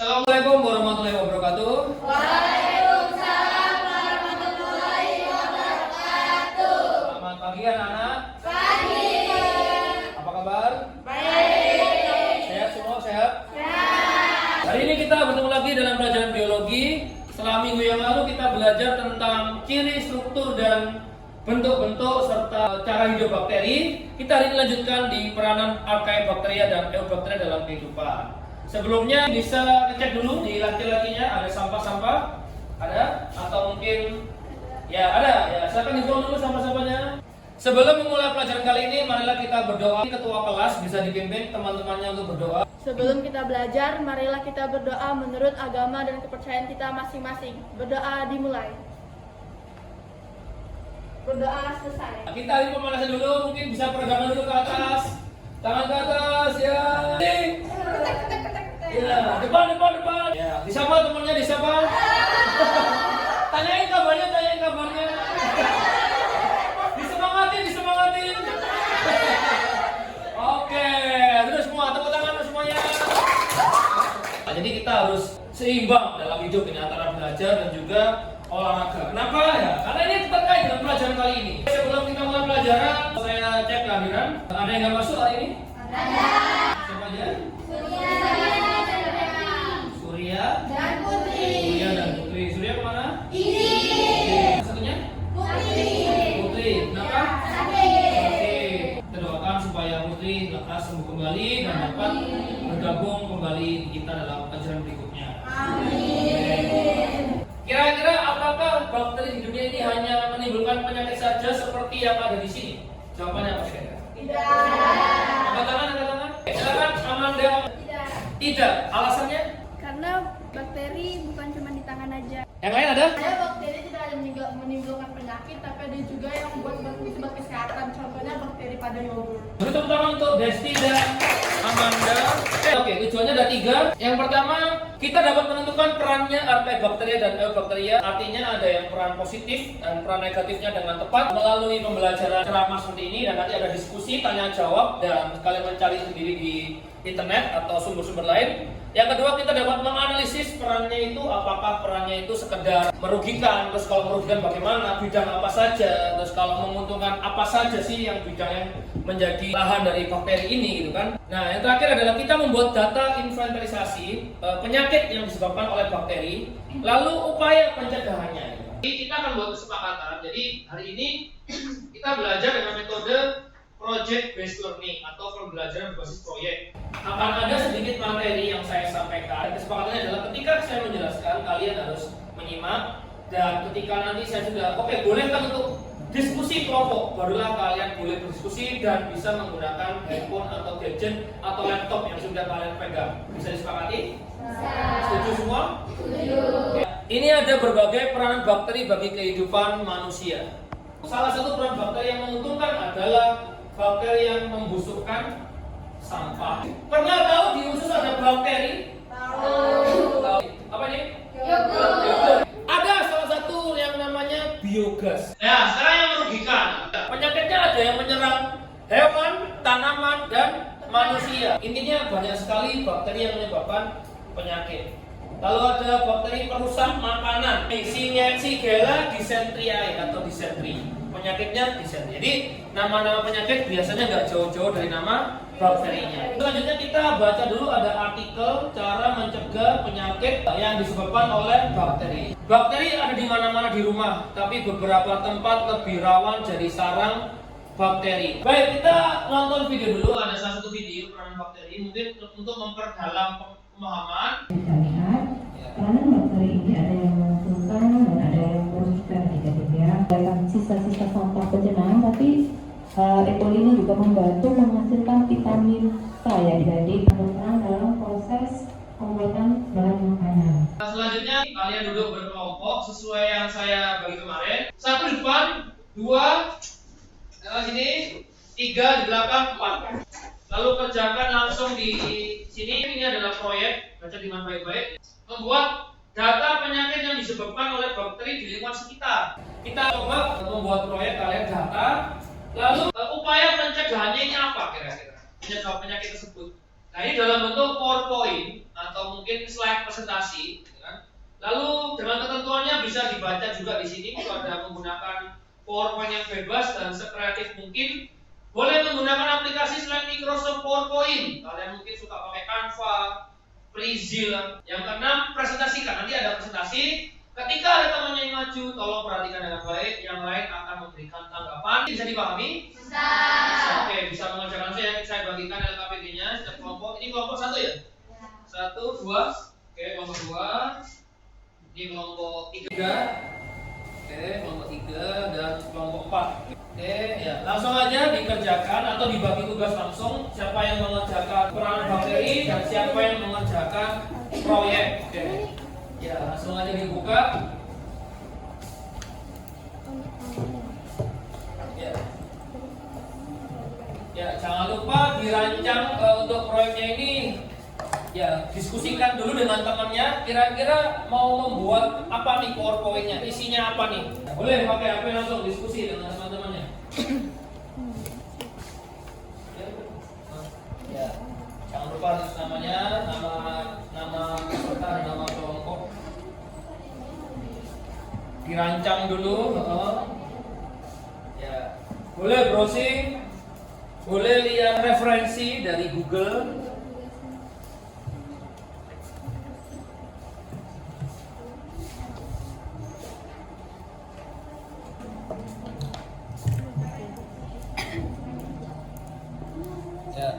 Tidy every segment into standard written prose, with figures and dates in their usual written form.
Assalamualaikum warahmatullahi wabarakatuh. Waalaikumsalam warahmatullahi wabarakatuh. Selamat pagi anak-anak. Pagi. Apa kabar? Baik. Sehat semua? Sehat? Sehat. Hari ini kita bertemu lagi dalam pelajaran biologi. Setelah minggu yang lalu kita belajar tentang ciri, struktur, dan bentuk-bentuk serta cara hidup bakteri. Kita hari ini lanjutkan di peranan Archaebacteria dan Eubacteria dalam kehidupan. Sebelumnya bisa ngecek dulu di laki-lakinya ada sampah-sampah, ada atau mungkin ya ada ya. Silakan dibuang dulu sampah-sampahnya. Sebelum memulai pelajaran kali ini, marilah kita berdoa. Ketua kelas bisa dipimpin teman-temannya untuk berdoa. Sebelum kita belajar, marilah kita berdoa menurut agama dan kepercayaan kita masing-masing. Berdoa dimulai. Berdoa selesai. Kita ini pemanasan dulu, mungkin bisa peregangan dulu ke atas. Tangan ke atas ya. Ya, depan. Ya, disapa temannya, disapa. Tanyain kabarnya. Disemangatin. Oke, terus semua tepuk tangan semuanya. Nah, jadi kita harus seimbang dalam hidup ini antara belajar dan juga olahraga. Kenapa ya? Karena ini terkait dengan pelajaran kali ini. Sebelum kita mulai pelajaran, saya cek kehadiran. Ada yang nggak masuk hari ini? Ada. Siapa aja? Surya dan Surya dan Putri. Surya kemana? Ini. Oke. Satunya? Putri. Kenapa? Sakit. Kita doakan supaya Putri lekas sembuh kembali dan dapat bergabung kembali di kita dalam pelajaran berikutnya. Amin. Kira-kira apakah bakteri di dunia ini hanya menimbulkan penyakit saja seperti yang ada di sini? Jawabannya apa kira-kira? Tidak. Angkat tangan. Silakan Amanda. Tidak. Alasannya? Karena bakteri bukan cuma di tangan aja. Yang lain ada? Ada bakteri tidak hanya menimbulkan penyakit, tapi ada juga yang buat kesehatan. Contohnya bakteri pada yogurt. Beri tepuk tangan untuk Desti dan Amanda. Oke, tujuannya ada 3. Yang pertama, kita dapat menentukan perannya Archaebacteria dan Eubacteria. Artinya ada yang peran positif dan peran negatifnya dengan tepat melalui pembelajaran ceramah seperti ini, dan nanti ada diskusi, tanya jawab, dan kalian mencari sendiri di internet atau sumber-sumber lain. Yang kedua, kita dapat menganalisis perannya itu, apakah perannya itu sekedar merugikan, terus kalau merugikan bagaimana, bidang apa saja, terus kalau menguntungkan apa saja sih yang bidang yang menjadi bahan dari bakteri ini gitu kan. Nah, yang terakhir adalah kita membuat data inventarisasi penyakit yang disebabkan oleh bakteri, lalu upaya pencegahannya. Jadi kita akan buat kesepakatan. Jadi hari ini kita belajar dengan metode project based learning atau pembelajaran berbasis proyek. Akan ada sedikit materi yang saya sampaikan. Kesepakatannya adalah ketika saya menjelaskan, kalian harus menyimak, dan ketika nanti saya sudah boleh kan untuk diskusi kelompok, barulah kalian boleh berdiskusi dan bisa menggunakan handphone atau gadget atau laptop yang sudah kalian pegang. Bisa disepakati? Setuju semua? Setuju. Ini ada berbagai peranan bakteri bagi kehidupan manusia. Salah satu peran bakteri yang menguntungkan adalah bakteri yang membusukkan sampah. Pernah tahu di usus ada bakteri? Tahu. Apa ini? Yogurt. Ada salah satu yang namanya biogas. Ya, sekarang yang merugikan. Penyakitnya ada yang menyerang hewan, tanaman, dan manusia. Intinya banyak sekali bakteri yang menyebabkan penyakit. Lalu ada bakteri perusak makanan, Shigella dysenteriae atau dysentery. Penyakitnya dysentery. Jadi nama-nama penyakit biasanya nggak jauh-jauh dari nama bakterinya. Selanjutnya kita baca dulu ada artikel cara mencegah penyakit yang disebabkan oleh bakteri. Bakteri ada di mana-mana di rumah, tapi beberapa tempat lebih rawan jadi sarang bakteri. Baik, kita nonton video dulu. Ada salah satu video peranan bakteri mungkin untuk memperdalam pemahaman. Kita lihat peranan bakteri ini ada yang menguntungkan dan ada yang merugikan ya. Dalam sisa-sisa sampah pencernaan, tapi E. coli ini juga membantu menghasilkan vitamin K ya, jadi berperan dalam proses pembuatan bahan makanan. Selanjutnya kalian duduk berkelompok sesuai yang saya bagi kemarin. 1 di depan, 2 sini, 3 di belakang, 4. Lalu kerjakan langsung di sini. Ini adalah proyek, baca dengan baik-baik. Membuat data penyakit yang disebabkan oleh bakteri di lingkungan sekitar. Kita coba membuat proyek, kalian data. Lalu upaya pencegahannya ini apa kira-kira? Mencegah penyakit tersebut. Nah ini dalam bentuk PowerPoint atau mungkin slide presentasi, kan? Lalu dengan ketentuannya bisa dibaca juga di sini. Itu ada menggunakan PowerPoint yang bebas dan sekreatif mungkin. Boleh menggunakan aplikasi selain Microsoft PowerPoint. Kalian mungkin suka pakai Canva, Prezi. Yang keenam, presentasikan. Nanti ada presentasi. Ketika ada temannya yang maju, tolong perhatikan dengan baik. Yang lain akan memberikan tanggapan. Bisa dipahami? Bisa. Oke, bisa mengerjakan saya bagikan LKPD-nya setiap kelompok. Ini kelompok 1 ya? 1, 2. Oke, kelompok 2. Ini kelompok 3. Oke, kelompok 3 dan kelompok 4. Oke, ya. Langsung aja dikerjakan atau dibagi tugas langsung. Siapa yang mengerjakan peranan bakteri dan siapa yang mengerjakan proyek. Oke. Ya, langsung aja dibuka. Ya. Ya, jangan lupa dirancang untuk proyeknya ini. Ya, diskusikan dulu dengan temannya. Kira-kira mau membuat apa nih PowerPoint-nya? Isinya apa nih? Nah, boleh pakai HP langsung diskusi dengan teman-temannya. Ya, jangan lupa tulis namanya, nama peserta dan nama kelompok. Dirancang dulu. Ya, boleh browsing. Boleh lihat referensi dari Google. Ya.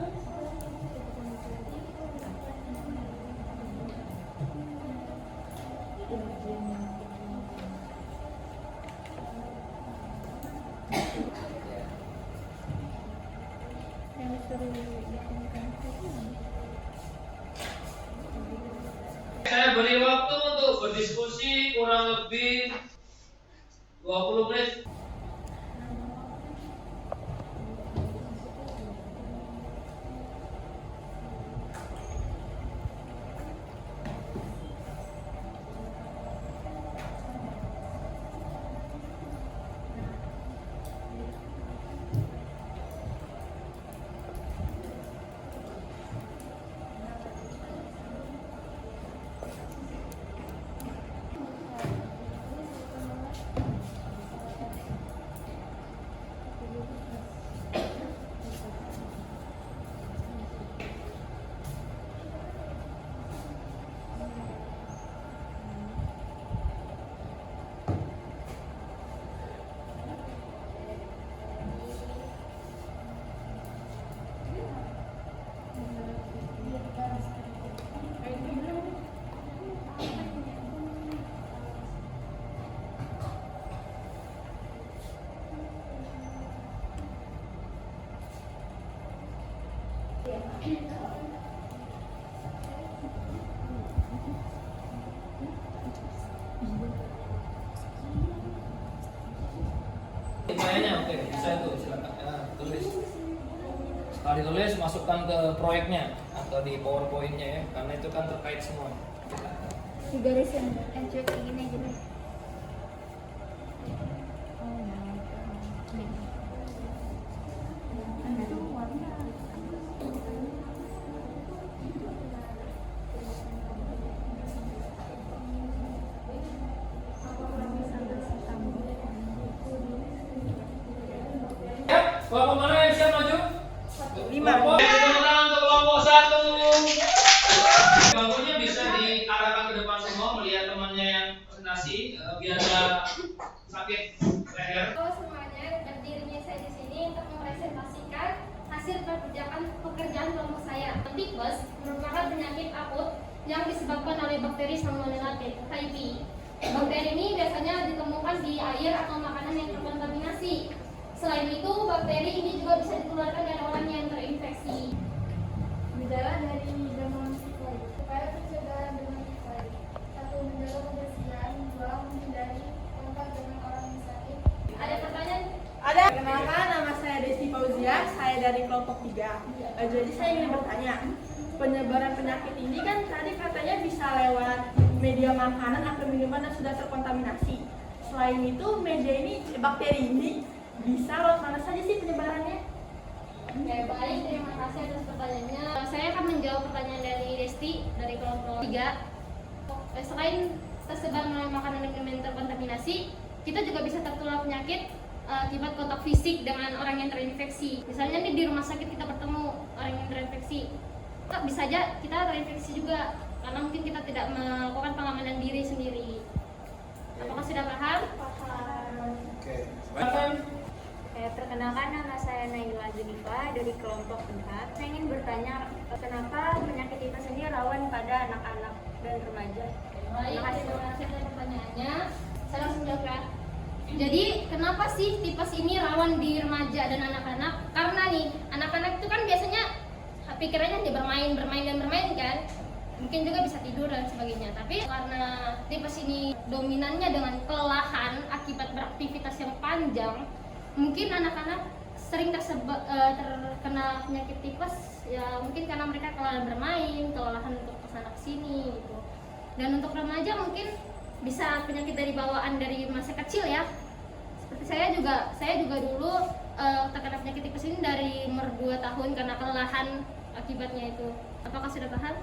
Saya beri waktu untuk berdiskusi kurang lebih 20 menit. Pertanyaannya oke, bisa itu silakan. Ya, tulis. Setelah ditulis masukkan ke proyeknya atau di PowerPoint-nya ya, karena itu kan terkait semua. Di garis yang cuek kayak gini gitu. Ya, kelompok mana yang siap maju? 5. Kelompok untuk kelompok 1. Bangunnya bisa diarahkan ke depan semua, melihat temannya yang presentasi, biar nggak sakit leher. Halo semuanya, berdirinya saya di sini untuk mempresentasikan hasil pekerjaan kelompok saya. Tifus merupakan penyakit akut yang disebabkan oleh bakteri Salmonella typhi. Bakteri ini biasanya ditemukan di air atau makanan yang terkontaminasi. Selain itu, bakteri ini juga bisa ditularkan dari orang yang terinfeksi. Gejala dari demam tifoid. Upaya pencegahan demam tifoid: 1. Menjaga kebersihan. 2. Menghindari kontak dengan orang yang sakit. Ada pertanyaan? Ada. Perkenalkan, nama saya Desti Fauzia, saya dari kelompok 3. Jadi saya ingin bertanya, penyebaran penyakit ini kan tadi katanya bisa lewat media makanan atau minuman yang sudah terkontaminasi. Selain itu, media ini, bakteri ini bisa lewat mana saja sih penyebarannya? Ya, baik, terima kasih atas pertanyaannya. Saya akan menjawab pertanyaan dari Desti dari kelompok 3. Selain tersebar melalui makanan dan minuman terkontaminasi, kita juga bisa tertular penyakit akibat kontak fisik dengan orang yang terinfeksi. Misalnya nih di rumah sakit kita bertemu orang yang terinfeksi, bisa aja kita terinfeksi juga karena mungkin kita tidak melakukan pengamanan diri sendiri. Apakah sudah paham? Paham. Oke. Silakan. Perkenalkan, nama saya Naila Junifa dari kelompok 4. Saya ingin bertanya, kenapa penyakit tipes ini rawan pada anak-anak dan remaja? Baik, terima kasih atas pertanyaannya. Saya langsung jawab ya. Jadi, kenapa sih tipes ini rawan di remaja dan anak-anak? Karena nih, anak-anak itu kan biasanya pikirannya dia bermain kan? Mungkin juga bisa tidur dan sebagainya. Tapi karena tipes ini dominannya dengan kelelahan akibat beraktivitas yang panjang, mungkin anak-anak sering terkena penyakit tipes ya, mungkin karena mereka kelelahan bermain, kelelahan untuk kesana kesini gitu. Dan untuk remaja mungkin bisa penyakit dari bawaan dari masa kecil ya. Seperti saya juga dulu terkena penyakit tipes ini dari umur 2 tahun karena kelelahan akibatnya itu. Apakah sudah paham?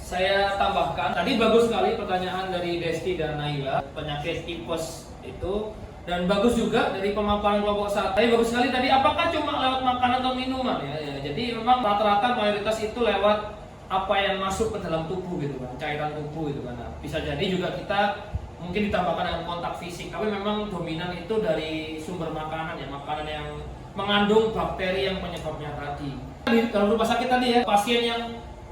Saya tambahkan, tadi bagus sekali pertanyaan dari Desti dan Naila, penyakit tipes itu, dan bagus juga dari pemaparan kelompok 1. Tapi bagus sekali tadi, apakah cuma lewat makanan atau minuman ya? Jadi memang rata-rata mayoritas itu lewat apa yang masuk ke dalam tubuh gitu kan, cairan tubuh gitu kan. Nah, bisa jadi juga kita mungkin ditambahkan dengan kontak fisik, tapi memang dominan itu dari sumber makanan ya, makanan yang mengandung bakteri yang penyebabnya tadi. Di dalam rumah sakit tadi ya, pasien yang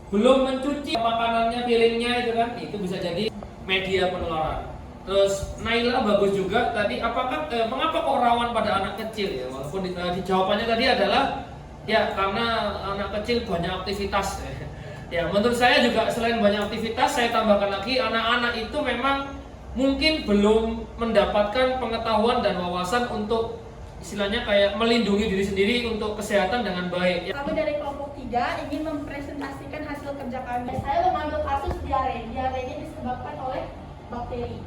belum mencuci makanannya, piringnya itu kan, itu bisa jadi media penularan. Terus Naila bagus juga tadi, apakah mengapa kok rawan pada anak kecil ya? Walaupun di jawabannya tadi adalah ya karena anak kecil banyak aktivitas. Ya menurut saya juga selain banyak aktivitas, saya tambahkan lagi anak-anak itu memang mungkin belum mendapatkan pengetahuan dan wawasan untuk istilahnya kayak melindungi diri sendiri untuk kesehatan dengan baik. Kami dari kelompok 3 ingin mempresentasikan hasil kerja kami. Saya mengambil kasus diare. Diare ini disebabkan oleh bakteri.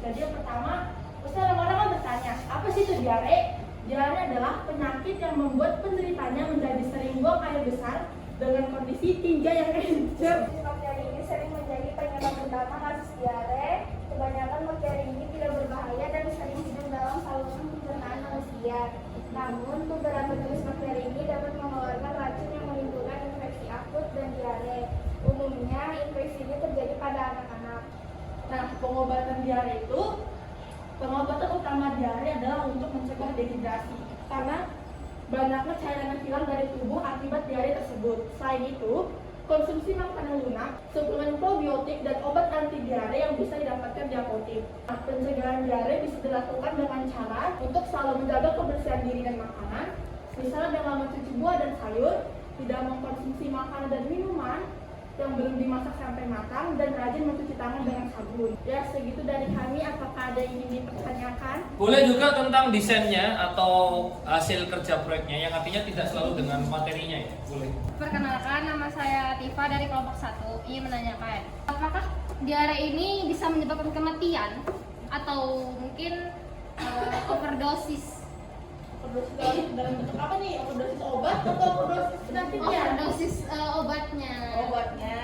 Jadi yang pertama, pasti orang-orang kan bertanya, apa sih itu diare? Diare adalah penyakit yang membuat penderitanya menjadi sering buang air besar dengan kondisi tinja yang kencang. Bakteri ini sering menjadi penyebab utama kasus diare. Kebanyakan bakteri ini tidak berbahaya dan sering hidup dalam saluran pencernaan manusia. Namun, beberapa jenis bakteri ini dapat mengeluarkan racun yang menimbulkan infeksi akut dan diare. Umumnya, infeksi ini terjadi pada anak-anak. Nah, pengobatan diare itu, pengobatan utama diare adalah untuk mencegah dehidrasi. Karena banyaknya cairan yang hilang dari tubuh akibat diare tersebut. Selain itu, konsumsi makanan lunak, suplemen probiotik, dan obat anti diare yang bisa didapatkan di apotek. Nah, pencegahan diare bisa dilakukan dengan cara untuk selalu menjaga kebersihan diri dan makanan, misalnya dengan mencuci buah dan sayur, tidak mengkonsumsi makanan dan minuman yang belum dimasak sampai matang, dan rajin mencuci tangan dengan sabun. Ya, segitu dari kami. Apakah ada yang ingin dipertanyakan? Boleh juga tentang desainnya atau hasil kerja proyeknya yang artinya tidak selalu dengan materinya ya, boleh. Perkenalkan, nama saya Tifa dari kelompok 1. Ingin menanyakan, apakah diare ini bisa menyebabkan kematian atau mungkin overdosis? Overdosis dalam bentuk apa nih? Overdosis obat atau overdosis penyakitnya? Overdosis obatnya. Obatnya.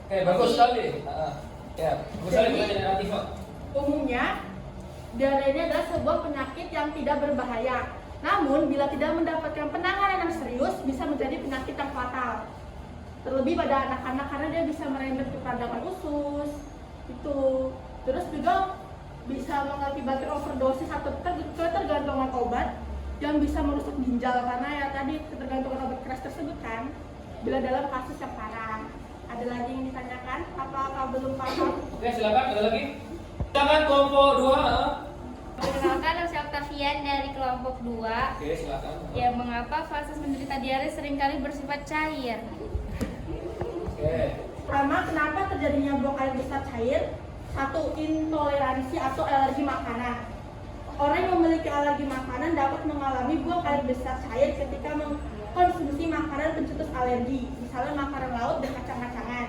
Bagus sekali. Ya, bagus sekali pertanyaan Atifah. Umumnya, diare ini adalah sebuah penyakit yang tidak berbahaya. Namun, bila tidak mendapatkan penanganan yang serius, bisa menjadi penyakit yang fatal. Terlebih pada anak-anak karena dia bisa merembet ke peradangan usus, itu. Terus juga bisa mengakibatkan overdosis atau ketergantungan obat yang bisa merusak ginjal karena ya tadi ketergantungan obat keras tersebut kan. Bila dalam kasus yang parah. Ada lagi yang ditanyakan? Apakah belum paham? Oke, silakan. Ada lagi? Silakan kelompok 2. Perkenalkan, nama saya Octavian dari kelompok 2. Oke, silakan. Ya, mengapa fase menderita diare seringkali bersifat cair? Oke. Pertama, kenapa terjadinya buang air besar cair? 1. Intoleransi atau alergi makanan. Orang yang memiliki alergi makanan dapat mengalami buang air besar cair ketika mengkonsumsi makanan pencetus alergi, misalnya makanan laut dan kacang-kacangan.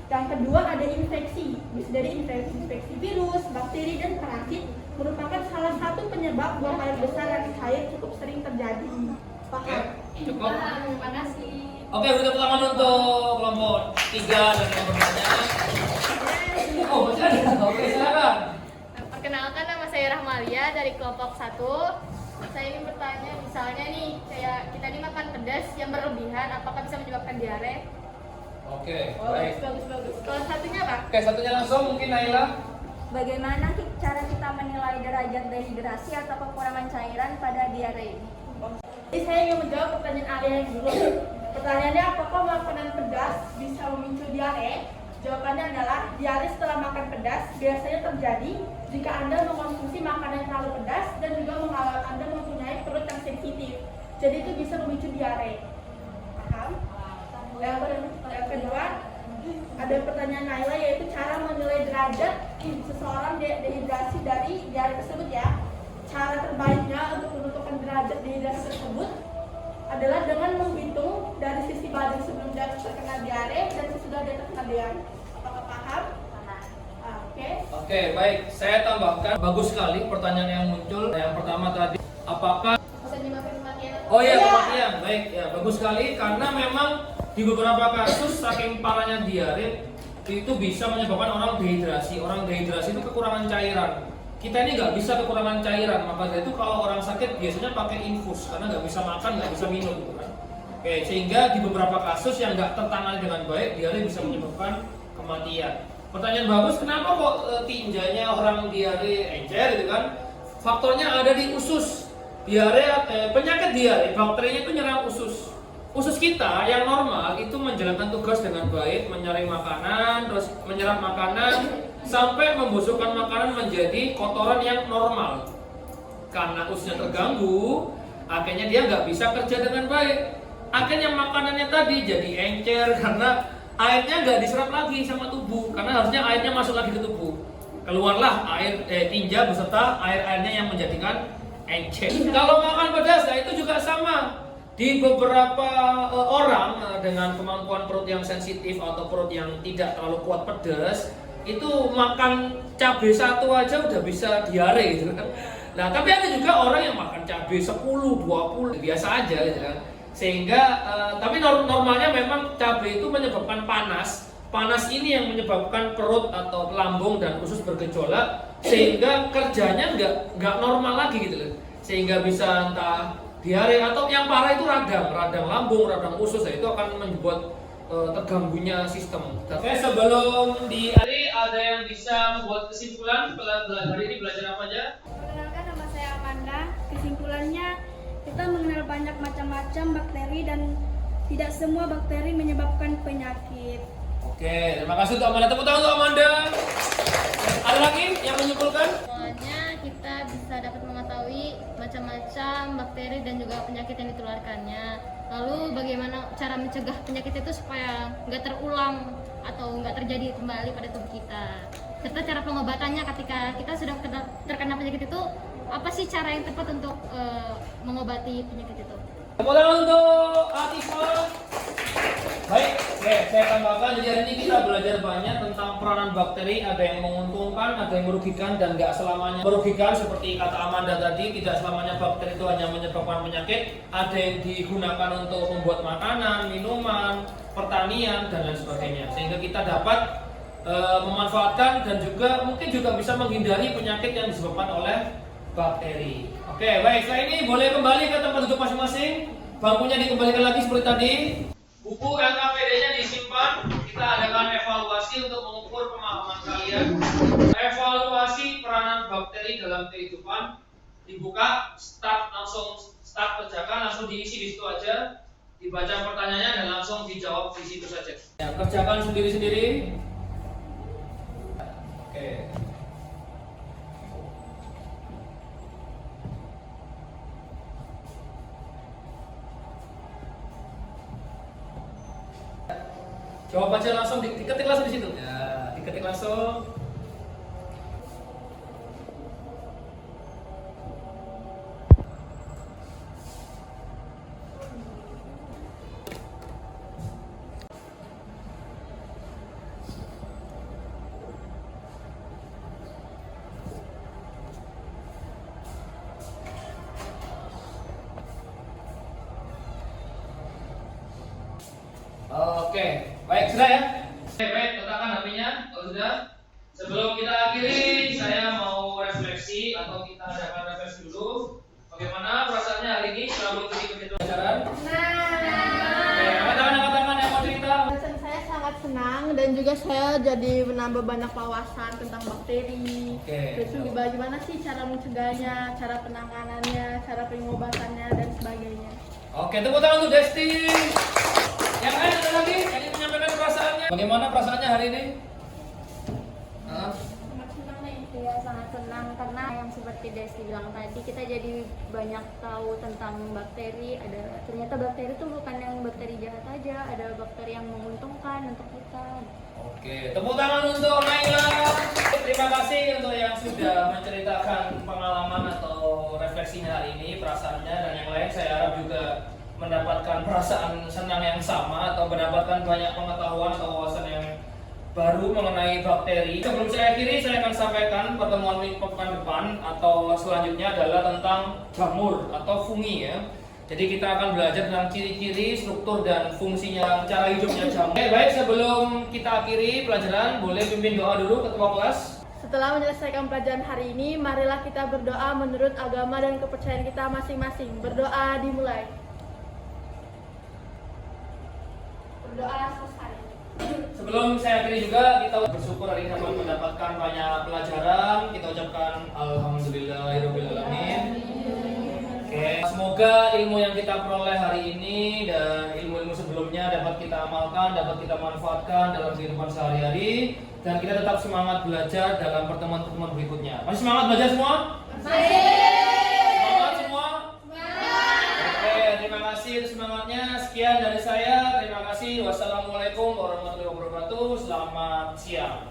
Yang kedua, ada infeksi. Bisa dari infeksi virus, bakteri, dan parasit merupakan salah satu penyebab buang air besar yang cair cukup sering terjadi. Oke, cukup. Terima kasih. Oke, beri tepuk tangan untuk kelompok 3 dan yang bertanya. Oh, masih ada. Oke, silakan. Perkenalkan, nama saya Rahmalia dari kelompok 1. Saya ingin bertanya, misalnya nih, kayak kita ini makan pedas yang berlebihan, apakah bisa menyebabkan diare? Oke, Oh, baik. bagus. Kalau satunya apa? Oke, satunya langsung mungkin Naila. Bagaimana cara kita menilai derajat dehidrasi atau kekurangan cairan pada diare ini? Jadi saya ingin menjawab pertanyaan Alia yang dulu. Pertanyaannya, apakah makanan pedas bisa memicu diare? Jawabannya adalah diare setelah makan pedas biasanya terjadi jika Anda mengkonsumsi makanan yang terlalu pedas dan juga Anda mempunyai perut yang sensitif. Jadi itu bisa memicu diare. Paham? Yang kedua, ada pertanyaan Naila, yaitu cara menilai derajat seseorang dehidrasi dari diare tersebut ya. Cara terbaiknya untuk menentukan derajat dehidrasi tersebut adalah dengan menghitung dari sisi badan sebelum dia terkena diare dan sesudah dia terkena diare. Apakah paham? Oke. Oke, baik. Saya tambahkan, bagus sekali pertanyaan yang muncul. Yang pertama tadi, apakah Bisa menyebabkan kematian? Oh iya, kematian. Baik, ya bagus sekali karena memang di beberapa kasus saking parahnya diare itu bisa menyebabkan orang dehidrasi. Orang dehidrasi itu kekurangan cairan. Kita ini nggak bisa kekurangan cairan, maka dari itu kalau orang sakit biasanya pakai infus karena nggak bisa makan, nggak bisa minum, gitu kan. Oke, sehingga di beberapa kasus yang nggak tertangani dengan baik, diare bisa menyebabkan kematian. Pertanyaan bagus, kenapa kok tinjanya orang diare encer, gitu kan? Faktornya ada di usus. Penyakit diare, bakterinya itu nyerang usus. Usus kita yang normal itu menjalankan tugas dengan baik, menyaring makanan, terus menyerap makanan, sampai membusukkan makanan menjadi kotoran yang normal. Karena ususnya terganggu, akhirnya dia nggak bisa kerja dengan baik. Akhirnya makanannya tadi jadi encer karena airnya nggak diserap lagi sama tubuh, karena harusnya airnya masuk lagi ke tubuh. Keluarlah tinja beserta airnya yang menjadikan encer. Kalau makan pedas, nah itu juga sama. Di beberapa orang dengan kemampuan perut yang sensitif atau perut yang tidak terlalu kuat pedas, itu makan cabai satu aja udah bisa diare gitu kan. Nah, tapi ada juga orang yang makan cabai 10, 20 biasa aja gitu kan. Sehingga tapi normalnya memang cabai itu menyebabkan panas. Panas ini yang menyebabkan perut atau lambung dan usus bergejolak sehingga kerjanya nggak normal lagi gitu loh. Sehingga bisa entah diare atau yang parah itu radang lambung, radang usus, ya, itu akan membuat terganggunya sistem. Oke, sebelum diare ada yang bisa membuat kesimpulan hari ini belajar apa aja? Perkenalkan, nama saya Amanda. Kesimpulannya, kita mengenal banyak macam-macam bakteri dan tidak semua bakteri menyebabkan penyakit. Oke, terima kasih untuk Amanda. Tepuk tangan untuk Amanda. Ada lagi yang menyimpulkan? Soalnya kita bisa dapat mengetahui macam-macam bakteri dan juga penyakit yang ditularkannya. Lalu bagaimana cara mencegah penyakit itu supaya nggak terulang atau nggak terjadi kembali pada tubuh kita. Serta cara pengobatannya ketika kita sudah terkena penyakit itu, apa sih cara yang tepat untuk mengobati penyakit itu? Tepuk tangan untuk Atifah. Baik, oke, saya tambahkan, jadi hari ini kita belajar banyak tentang peranan bakteri. Ada yang menguntungkan, ada yang merugikan, dan nggak selamanya merugikan. Seperti kata Amanda tadi, tidak selamanya bakteri itu hanya menyebabkan penyakit. Ada yang digunakan untuk membuat makanan, minuman, pertanian, dan lain sebagainya. Sehingga kita dapat memanfaatkan dan juga mungkin juga bisa menghindari penyakit yang disebabkan oleh bakteri. Oke, baik, setelah ini boleh kembali ke tempat duduk masing-masing. Bangkunya dikembalikan lagi seperti tadi. Buku LKPD-nya disimpan. Kita adakan evaluasi untuk mengukur pemahaman kalian. Evaluasi peranan bakteri dalam kehidupan. Dibuka, langsung start kerjakan, langsung diisi di situ aja. Dibaca pertanyaannya dan langsung dijawab di situ saja. Ya, kerjakan sendiri-sendiri. Oke. Jawab aja langsung, diketik langsung di situ. Ya, diketik langsung. Baik, sudah ya? Oke, baik, letakkan HP-nya. Kalau sudah, sebelum kita akhiri, saya mau refleksi atau kita adakan refleksi dulu. Bagaimana perasaannya hari ini setelah mengikuti kegiatan pelajaran? Oke, angkat tangan yang mau cerita. Perasaan saya sangat senang dan juga saya jadi menambah banyak wawasan tentang bakteri. Oke. Terus juga bagaimana sih cara mencegahnya, cara penanganannya, cara pengobatannya dan sebagainya. Oke, tepuk tangan untuk Desti. Yang lain ada lagi yang ingin menyampaikan perasaannya. Bagaimana perasaannya hari ini? Hah? Sangat senang nih. Iya, sangat senang karena yang seperti Desti bilang tadi, kita jadi banyak tahu tentang bakteri. Ternyata bakteri itu bukan yang bakteri jahat aja, ada bakteri yang menguntungkan untuk kita. Oke, tepuk tangan untuk Naila. Terima kasih untuk yang sudah menceritakan pengalaman atau refleksinya hari ini, perasaannya dan yang lain. Saya harap juga mendapatkan perasaan senang yang sama atau mendapatkan banyak pengetahuan atau wawasan yang baru mengenai bakteri. Sebelum saya akhiri, saya akan sampaikan pertemuan pekan depan atau selanjutnya adalah tentang jamur atau fungi ya. Jadi kita akan belajar tentang ciri-ciri, struktur dan fungsinya, cara hidupnya jamur. Baik, sebelum kita akhiri pelajaran, boleh pimpin doa dulu ketua kelas. Setelah menyelesaikan pelajaran hari ini, marilah kita berdoa menurut agama dan kepercayaan kita masing-masing. Berdoa dimulai. Berdoa selesai. Sebelum saya akhiri juga, kita bersyukur hari ini dapat mendapatkan banyak pelajaran. Kita ucapkan alhamdulillahirobbilalamin. Oke, semoga ilmu yang kita peroleh hari ini dan ilmu-ilmu sebelumnya dapat kita amalkan, dapat kita manfaatkan dalam kehidupan sehari-hari, dan kita tetap semangat belajar dalam pertemuan-pertemuan berikutnya. Masih semangat belajar semua? Semangat semua? Oke, terima kasih atas semangatnya. Sekian dari saya. Terima kasih. Wassalamualaikum warahmatullahi wabarakatuh. Selamat siang.